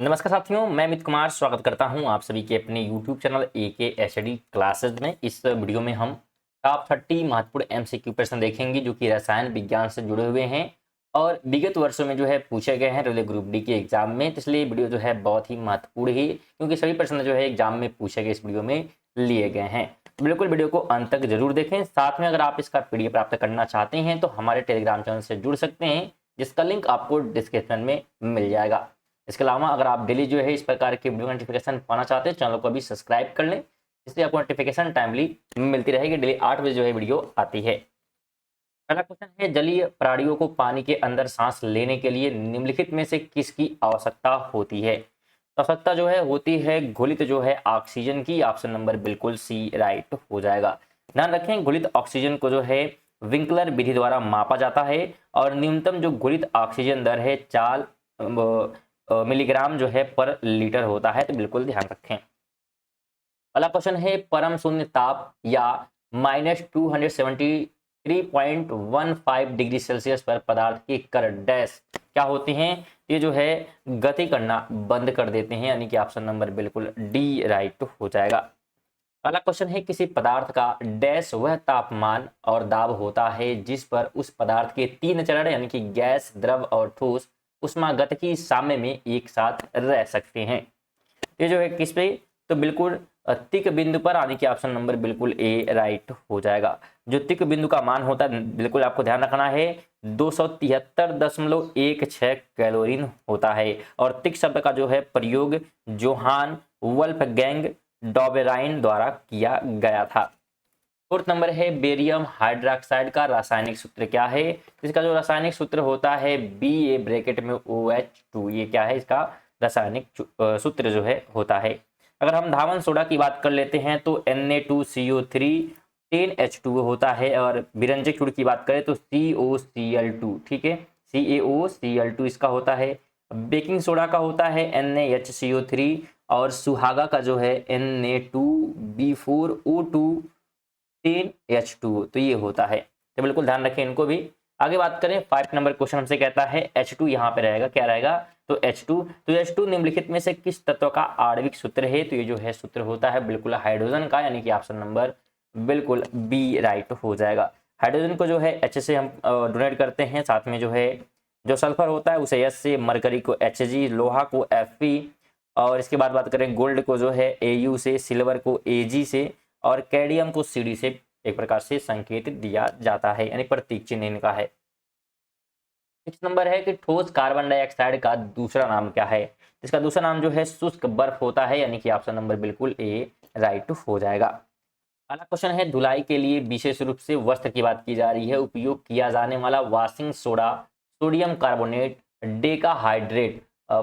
नमस्कार साथियों, मैं अमित कुमार स्वागत करता हूं आप सभी के अपने YouTube चैनल AKSD क्लासेज में। इस वीडियो में हम टॉप 30 महत्वपूर्ण MCQ प्रश्न देखेंगे जो कि रसायन विज्ञान से जुड़े हुए हैं और विगत वर्षों में जो है पूछे गए हैं रेलवे ग्रुप डी के एग्जाम में। तो इसलिए वीडियो जो है बहुत ही महत्वपूर्ण ही, क्योंकि सभी प्रश्न जो है एग्जाम में पूछे गए इस वीडियो में लिए गए हैं। तो बिल्कुल वीडियो को अंत तक जरूर देखें। साथ में अगर आप इसका PDF प्राप्त करना चाहते हैं तो हमारे टेलीग्राम चैनल से जुड़ सकते हैं, जिसका लिंक आपको डिस्क्रिप्शन में मिल जाएगा। इसके अलावा अगर आप डेली जो है इस प्रकार के वीडियो नोटिफिकेशन पाना चाहते हैं, चैनल को अभी सब्सक्राइब कर लें, इसलिए आपको नोटिफिकेशन टाइमली मिलती रहेगी। डेली 8 बजे जो है वीडियो आती है। पहला क्वेश्चन है, जलीय प्राणियों को पानी के अंदर सांस लेने के लिए निम्नलिखित में से किसकी आवश्यकता होती है? तो आवश्यकता जो है होती है घुलित जो है ऑक्सीजन की। ऑप्शन नंबर बिल्कुल सी राइट हो जाएगा। ध्यान रखें, घुलित ऑक्सीजन को जो है विंकलर विधि द्वारा मापा जाता है और न्यूनतम जो घुलित ऑक्सीजन दर है 4 मिलीग्राम जो है पर लीटर होता है। तो बिल्कुल ध्यान रखें। अगला क्वेश्चन है, परम शून्य ताप या -273.15 डिग्री सेल्सियस पर पदार्थ के कण डैश क्या होते हैं? ये जो है गति करना बंद कर देते हैं, यानी कि ऑप्शन नंबर बिल्कुल डी राइट हो जाएगा। अगला क्वेश्चन है, किसी पदार्थ का डैश वह तापमान और दाब होता है जिस पर उस पदार्थ के 3 चरण यानी कि गैस, द्रव और ठोस ऊष्मागतिकी साम्य में एक साथ रह सकते हैं। ये जो है किस पे? तो बिल्कुल तिक बिंदु पर, आने की ऑप्शन नंबर बिल्कुल ए राइट हो जाएगा। जो तिक बिंदु का मान होता है बिल्कुल आपको ध्यान रखना है 273.16 कैलोरीन होता है। और तिक शब्द का जो है प्रयोग जोहान वल्फगैंग डॉबेराइन द्वारा किया गया था। फोर्थ नंबर है, बेरियम हाइड्रोक्साइड का रासायनिक सूत्र क्या है? इसका जो रासायनिक सूत्र होता है Ba ब्रैकेट में OH2। ये क्या है? इसका रासायनिक सूत्र जो है होता है। अगर हम धावन सोडा की बात कर लेते हैं तो Na2CO3 10H2 होता है। और विरंजक चूड़ की बात करें तो COCl2, ठीक है, CaOCl2 इसका होता है। बेकिंग सोडा का होता है NaHCO3 और सुहागा का जो है Na2B4O2 10H2, तो ये होता है। तो बिल्कुल ध्यान रखें इनको भी। आगे बात करें, 5 नंबर क्वेश्चन हमसे कहता है H2 यहाँ पे रहेगा, क्या रहेगा? तो H2 निम्नलिखित में से किस तत्व का आणविक सूत्र है? तो ये जो है सूत्र होता है बिल्कुल हाइड्रोजन का, यानी कि ऑप्शन नंबर बिल्कुल बी राइट हो जाएगा। हाइड्रोजन को जो है H से हम डोनेट करते हैं, साथ में जो है जो सल्फर होता है उसे S से, मरकरी को Hg, लोहा को Fe, और इसके बाद बात करें गोल्ड को जो है Au से, सिल्वर को Ag से और कैडियम को Cd से एक प्रकार से संकेत दिया जाता है, यानी प्रतीक चिन्ह इनका है। नेक्स्ट नंबर है कि ठोस कार्बन डाइऑक्साइड का दूसरा नाम क्या है? इसका दूसरा नाम जो है शुष्क बर्फ होता है, यानी कि ऑप्शन नंबर बिल्कुल ए राइट हो जाएगा। अगला क्वेश्चन है, धुलाई के लिए विशेष रूप से वस्त्र की बात की जा रही है, उपयोग किया जाने वाला washing soda sodium carbonate decahydrate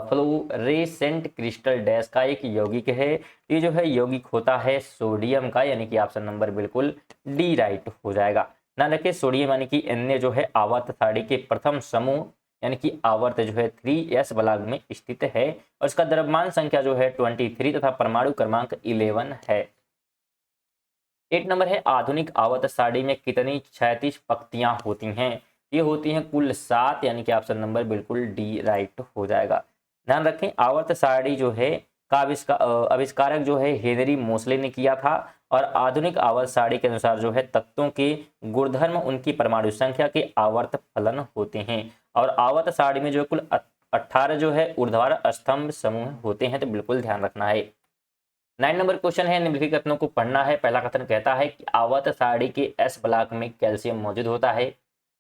fluorescent crystal dash का एक यौगिक है। ये जो है यौगिक होता है सोडियम का, यानी कि ऑप्शन नंबर बिल्कुल डी राइट हो जाएगा। ना रखिए, सोडियम यानी कि Na जो है आवर्त सारणी के प्रथम समूह यानी कि आवर्त जो है 3s बलाग में स्थित है और इसका द्रव्यमान संख्या जो है 23 तथा परमाणु क्रमांक 11 है। 8 नंबर है, आधुनिक आवर्त सारणी में कितनी क्षैतिज पंक्तियां होती हैं? ये होती हैं कुल 7, यानी कि ऑप्शन नंबर बिल्कुल डी राइट हो जाएगा। ध्यान रखें, आवर्त सारणी जो है का आविष्कारक जो है हेनरी मोसले ने किया था और आधुनिक आवर्त सारणी के अनुसार जो है तत्वों के गुणधर्म उनकी परमाणु संख्या के आवर्त फलन होते हैं। और आवर्त सारणी में जो कुल 18 जो है ऊर्ध्वाधर स्तंभ समूह होते हैं, तो बिल्कुल ध्यान रखना है। 9 नंबर क्वेश्चन है, निम्नलिखित कथनों को पढ़ना है। पहला कथन कहता है कि आवर्त सारणी के S ब्लॉक में कैल्शियम मौजूद होता है।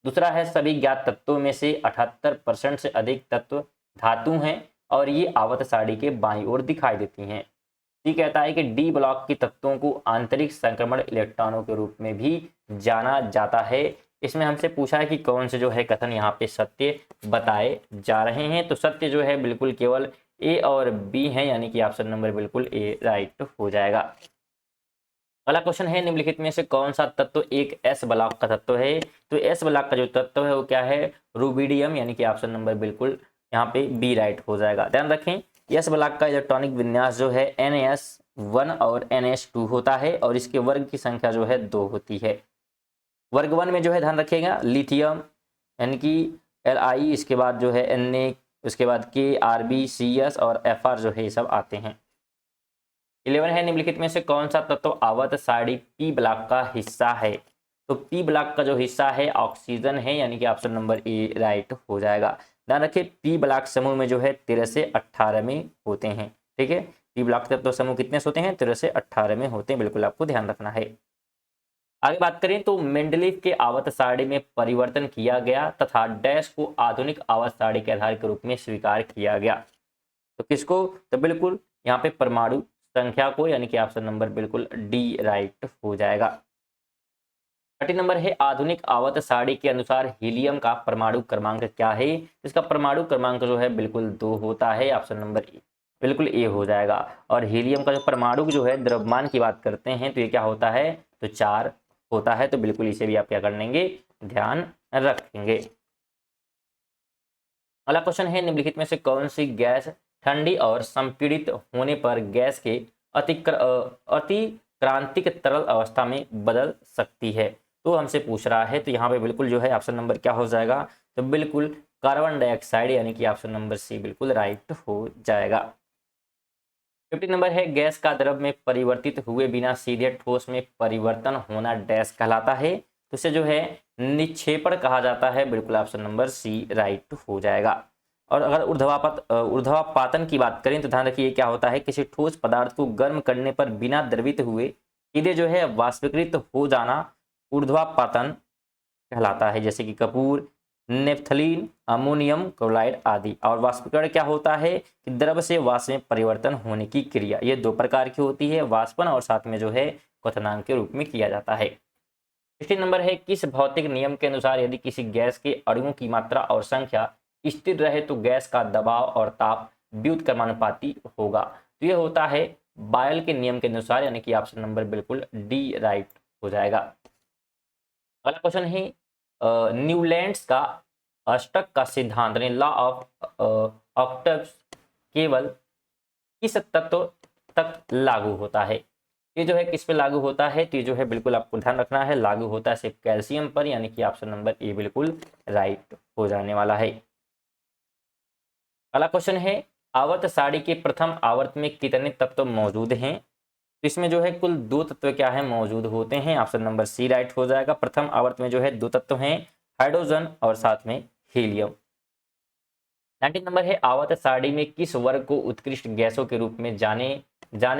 दूसरा है, सभी ज्ञात तत्वों में से 78% से अधिक तत्व धातु हैं और ये आवर्त सारणी के बाईं ओर दिखाई देती हैं। सी कहता है कि डी ब्लॉक के तत्वों को आंतरिक संक्रमण इलेक्ट्रॉनों के रूप में भी जाना जाता है। इसमें हमसे पूछा है कि कौन से जो है कथन यहाँ पे सत्य बताए जा रहे हैं, तो सत्य जो है बिल्कुल केवल ए और बी है, यानी कि ऑप्शन नंबर बिल्कुल ए राइट हो जाएगा। अगला क्वेश्चन है, निम्नलिखित में से कौन सा तत्व एक एस ब्लॉक का तत्व है? तो एस ब्लॉक का जो तत्व है वो क्या है? रूबिडियम, यानी कि ऑप्शन नंबर बिल्कुल यहाँ पे बी राइट हो जाएगा। ध्यान रखें, एस ब्लॉक का इलेक्ट्रॉनिक विन्यास जो है NS1 और NS2 होता है और इसके वर्ग की संख्या जो है 2 होती है। वर्ग 1 में जो है ध्यान रखिएगा लिथियम यानी कि Li, इसके बाद जो है Na उसके बाद के, आर बी, सी एस और एफ आर जो है ये सब आते हैं। 11 है निम्नलिखित में से कौन सा तत्व आवर्त सारणी पी ब्लॉक का हिस्सा है? तो पी ब्लॉक का जो हिस्सा है ऑक्सीजन है, यानी कि ऑप्शन नंबर ए राइट हो जाएगा। ध्यान रखिए पी ब्लॉक समूह में जो है 13 से 18 में होते हैं। ठीक है, पी ब्लॉक तत्व समूह कितने होते हैं? 13 से 18 में होते हैं, बिल्कुल आपको ध्यान रखना है। आगे बात करें तो मेंडलीव के आवर्त सारणी में परिवर्तन किया गया तथा डैश को आधुनिक आवर्त सारणी के आधार के रूप में स्वीकार किया गया। तो किसको? तो बिल्कुल यहाँ पे परमाणु संख्या को, यानी कि ऑप्शन नंबर बिल्कुल डी राइट हो जाएगा। 30 नंबर है आधुनिक आवर्त सारणी के अनुसार हीलियम का परमाणु क्रमांक क्या है? इसका परमाणु क्रमांक जो है बिल्कुल 2 होता है, ऑप्शन नंबर ए बिल्कुल ए हो जाएगा। और हीलियम का जो परमाणु जो है द्रव्यमान की बात करते हैं तो ये क्या होता है? तो 4 होता है, तो बिल्कुल इसे भी आप क्या कर लेंगे? ध्यान रखेंगे। अगला क्वेश्चन है निम्नलिखित में से कौन सी गैस ठंडी और संपीड़ित होने पर गैस के अतिक्रांतिक तरल अवस्था में बदल सकती है? तो हमसे पूछ रहा है, तो यहाँ पे बिल्कुल जो है ऑप्शन नंबर क्या हो जाएगा? तो बिल्कुल कार्बन डाइऑक्साइड, यानी कि ऑप्शन नंबर सी बिल्कुल राइट हो जाएगा। 50 नंबर है गैस का द्रव में परिवर्तित हुए बिना सीधे ठोस में परिवर्तन होना डैश कहलाता है? तो इसे जो है निक्षेपण कहा जाता है, बिल्कुल ऑप्शन नंबर सी राइट हो जाएगा। और अगर ऊर्ध्वापातन की बात करें तो ध्यान रखिए क्या होता है? किसी ठोस पदार्थ को गर्म करने पर बिना द्रवित हुए सीधे जो है वाष्पीकृत हो जाना ऊर्ध्वापातन कहलाता है, जैसे कि कपूर, नेफ्थलीन, अमोनियम क्लोराइड आदि। और वाष्पीकरण क्या होता है? कि द्रव से वाष्प में परिवर्तन होने की क्रिया। ये 2 प्रकार की होती है, वाष्पन और साथ में जो है क्वथनांक के रूप में किया जाता है। 16 नंबर है किस भौतिक नियम के अनुसार यदि किसी गैस के अणुओं की मात्रा और संख्या स्थिर रहे तो गैस का दबाव और ताप व्युत्क्रमानुपाती होगा? तो ये होता है बायल के नियम के अनुसार, यानी कि ऑप्शन नंबर बिल्कुल डी राइट हो जाएगा। अगला क्वेश्चन है न्यूलैंड्स का अष्टक का सिद्धांत लॉ ऑफ ऑक्टेव्स केवल किस तत्व तक लागू होता है? ये जो है किस पे लागू होता है? तो ये जो है बिल्कुल आपको ध्यान रखना है, लागू होता है सिर्फ कैल्शियम पर, यानी कि ऑप्शन नंबर ए बिल्कुल राइट हो जाने वाला है। अगला क्वेश्चन है आवर्त सारणी के प्रथम आवर्त में कितने तत्व मौजूद हैं? तो इसमें जो है कुल 2 तत्व क्या है? मौजूद होते हैं, ऑप्शन नंबर सी राइट हो जाएगा। प्रथम आवर्त में जो है 2 तत्व हैं, हाइड्रोजन और साथ में हीलियम। 19 नंबर है आवर्त सारणी में किस वर्ग को उत्कृष्ट गैसों के रूप में जाने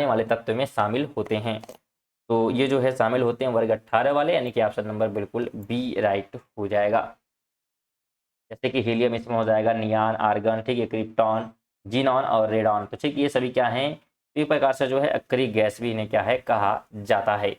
वाले तत्व में शामिल होते हैं? तो ये जो है शामिल होते हैं वर्ग 18 वाले, यानी कि ऑप्शन नंबर बिल्कुल बी राइट हो जाएगा। जैसे कि हीलियम इसमें हो जाएगा नियान, आर्गन, ठीक है, क्रिप्टॉन, जीनॉन और रेडॉन। तो ठीक ये सभी क्या हैं? इस प्रकार से जो है अक्रिय गैस भी इन्हें क्या है कहा जाता है।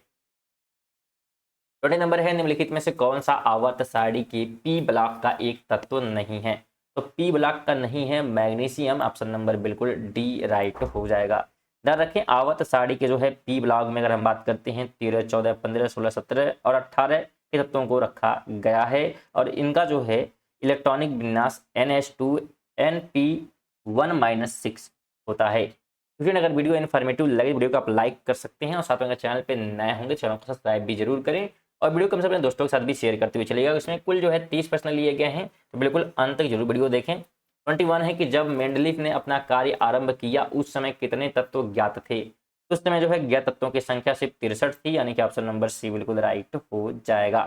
20 नंबर है निम्नलिखित में से कौन सा आवर्त सारणी के पी ब्लॉक का एक तत्व नहीं है? तो पी ब्लॉक का नहीं है मैग्नीशियम, ऑप्शन नंबर बिल्कुल डी राइट हो जाएगा। ध्यान रखें आवर्त सारणी के जो है पी ब्लॉक में अगर हम बात करते हैं 13, 14, 15, 16, 17 और 18 के तत्वों को रखा गया है। और इनका जो है इलेक्ट्रॉनिक विन्यास NH2Np1-6 होता है। फिर अगर वीडियो इन्फॉर्मेटिव लगे वीडियो को आप लाइक कर सकते हैं और साथ में अगर चैनल पे नए होंगे चैनल को सब्सक्राइब भी जरूर करें और वीडियो कम से अपने दोस्तों के साथ भी शेयर करते हुए चलिएगा। इसमें कुल जो है 30 प्रश्न लिए गए हैं, तो बिल्कुल अंत तक जरूर वीडियो देखें। 21 है कि जब मेंडलीफ ने अपना कार्य आरंभ किया उस समय कितने तत्व ज्ञात थे? उस समय जो है ज्ञात तत्वों की संख्या सिर्फ 63 थी, यानी कि ऑप्शन नंबर सी बिल्कुल राइट हो जाएगा।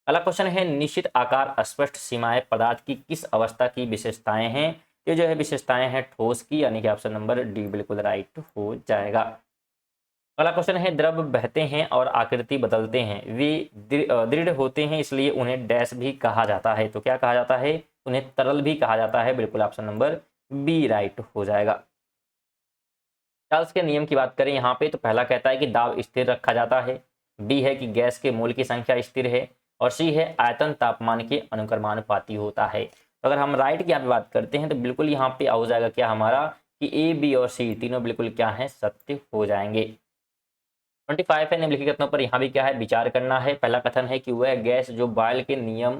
अगला क्वेश्चन है निश्चित आकार स्पष्ट सीमाएं पदार्थ की किस अवस्था की विशेषताएं हैं? ये जो है विशेषताएं हैं ठोस की, यानी कि ऑप्शन नंबर डी बिल्कुल राइट हो जाएगा। अगला क्वेश्चन है द्रव बहते हैं और आकृति बदलते हैं, वे दृढ़ होते हैं इसलिए उन्हें डैश भी कहा जाता है। तो क्या कहा जाता है? उन्हें तरल भी कहा जाता है, बिल्कुल ऑप्शन नंबर बी राइट हो जाएगा। चार्ल्स के नियम की बात करें यहाँ पे तो पहला कहता है कि दाब स्थिर रखा जाता है, बी है कि गैस के मोल की संख्या स्थिर है और सी है आयतन तापमान के अनुक्रमानुपाती होता है। तो अगर हम राइट की यहाँ पे बात करते हैं तो बिल्कुल यहाँ पे हो जाएगा क्या हमारा कि ए, बी और सी तीनों बिल्कुल क्या है? सत्य हो जाएंगे। 25 है निम्नलिखित कथनों पर यहाँ भी क्या है? विचार करना है। पहला कथन है कि वह गैस जो बॉयल के नियम,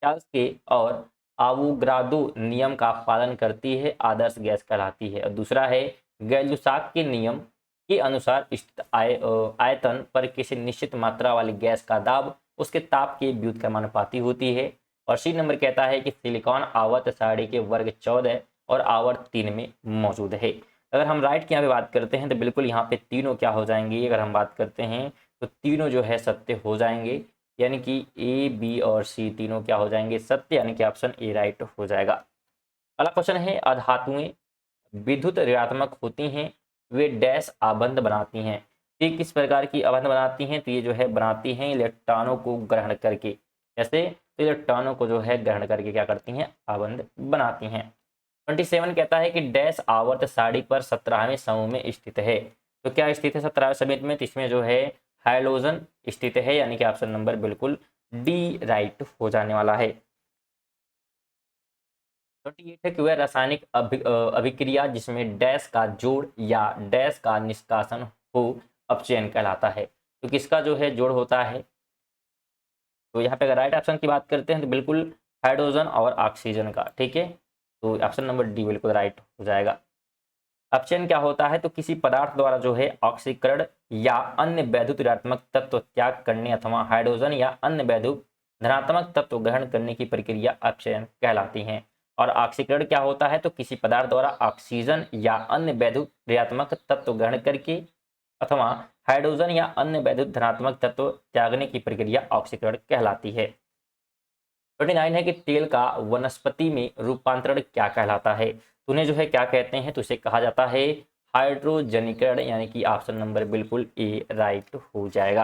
चार्ल्स के और आवोगाद्रो नियम का पालन करती है आदर्श गैस कहलाती है। और दूसरा है गैलुसाक के नियम के अनुसार स्थित आयतन पर किसी निश्चित मात्रा वाली गैस का दाब उसके ताप के व्युत्क्रमानुपाती होती है। और सी नंबर कहता है कि सिलिकॉन आवर्त सारणी के वर्ग 14 और आवर्त 3 में मौजूद है। अगर हम राइट की यहाँ पे बात करते हैं तो बिल्कुल यहाँ पे तीनों क्या हो जाएंगे, अगर हम बात करते हैं तो तीनों जो है सत्य हो जाएंगे, यानी कि ए, बी और सी तीनों क्या हो जाएंगे, सत्य, यानी कि ऑप्शन ए राइट हो जाएगा। अगला क्वेश्चन है, अधातुएं विद्युत ऋणात्मक होती हैं, वे डैश आबंध बनाती हैं। ये किस प्रकार की आबंध बनाती हैं, तो ये जो है बनाती हैं इलेक्ट्रॉनों को ग्रहण करके। जैसे तो इलेक्ट्रॉनों को जो है ग्रहण करके क्या करती हैं, आबंध बनाती हैं। 27 कहता है कि डैश आवर्त सारणी पर 17वें समूह में स्थित है। तो क्या स्थित है 17वें समूह में, तो इसमें जो है हाइड्रोजन स्थित है, यानी कि ऑप्शन नंबर बिल्कुल डी राइट हो जाने वाला है। 28 है कि वह रासायनिक अभिक्रिया जिसमें डैश का जोड़ या डैश का निष्कासन हो अपचयन कहलाता है। तो किसका जो है जोड़ होता है, तो यहाँ पे अगर राइट ऑप्शन की बात करते हैं तो बिल्कुल हाइड्रोजन और ऑक्सीजन का, ठीक है। तो ऑप्शन नंबर डी बिल्कुल राइट हो जाएगा। अपचयन क्या होता है, तो किसी पदार्थ द्वारा जो है ऑक्सीकरण या अन्य वैद्युत ऋणात्मक तत्व त्याग करने अथवा हाइड्रोजन या अन्य वैद्युत धनात्मक तत्व ग्रहण करने की प्रक्रिया अपचयन कहलाती है। और ऑक्सीकरण क्या होता है, तो किसी पदार्थ द्वारा ऑक्सीजन या अन्य वैद्युत ऋणात्मक तत्व ग्रहण करके अथवा हाइड्रोजन या अन्य वैद्युत धनात्मक तत्व त्यागने की प्रक्रिया ऑक्सीकरण कहलाती है। 29 है कि तेल का वनस्पति में रूपांतरण क्या कहलाता है। तो उन्हें जो है क्या कहते हैं, तो इसे कहा जाता है हाइड्रोजनीकरण, यानी कि ऑप्शन नंबर बिल्कुल ए राइट हो जाएगा।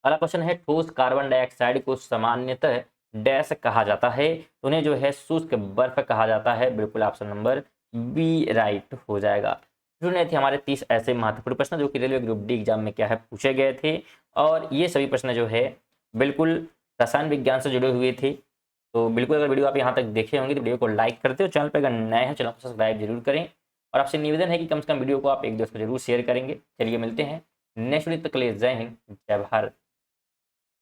अगला क्वेश्चन है, ठोस कार्बन डाइऑक्साइड को सामान्यतः डैश कहा जाता है। तो उन्हें जो है शुष्क बर्फ कहा जाता है, बिल्कुल ऑप्शन नंबर बी राइट हो जाएगा। थे हमारे 30 ऐसे महत्वपूर्ण प्रश्न जो कि रेलवे ग्रुप डी एग्जाम में क्या है पूछे गए थे, और ये सभी प्रश्न जो है बिल्कुल रसायन विज्ञान से जुड़े हुए थे। तो बिल्कुल अगर वीडियो आप यहाँ तक देखे होंगे तो वीडियो को लाइक करते हो, चैनल पर अगर नए हैं चैनल को सब्सक्राइब जरूर करें, और आपसे निवेदन है कि कम से कम वीडियो को आप एक दोस्त को जरूर शेयर करेंगे। चलिए मिलते हैं नेक्स्ट वीडियो तक के लिए, जय हिंद जय भारत।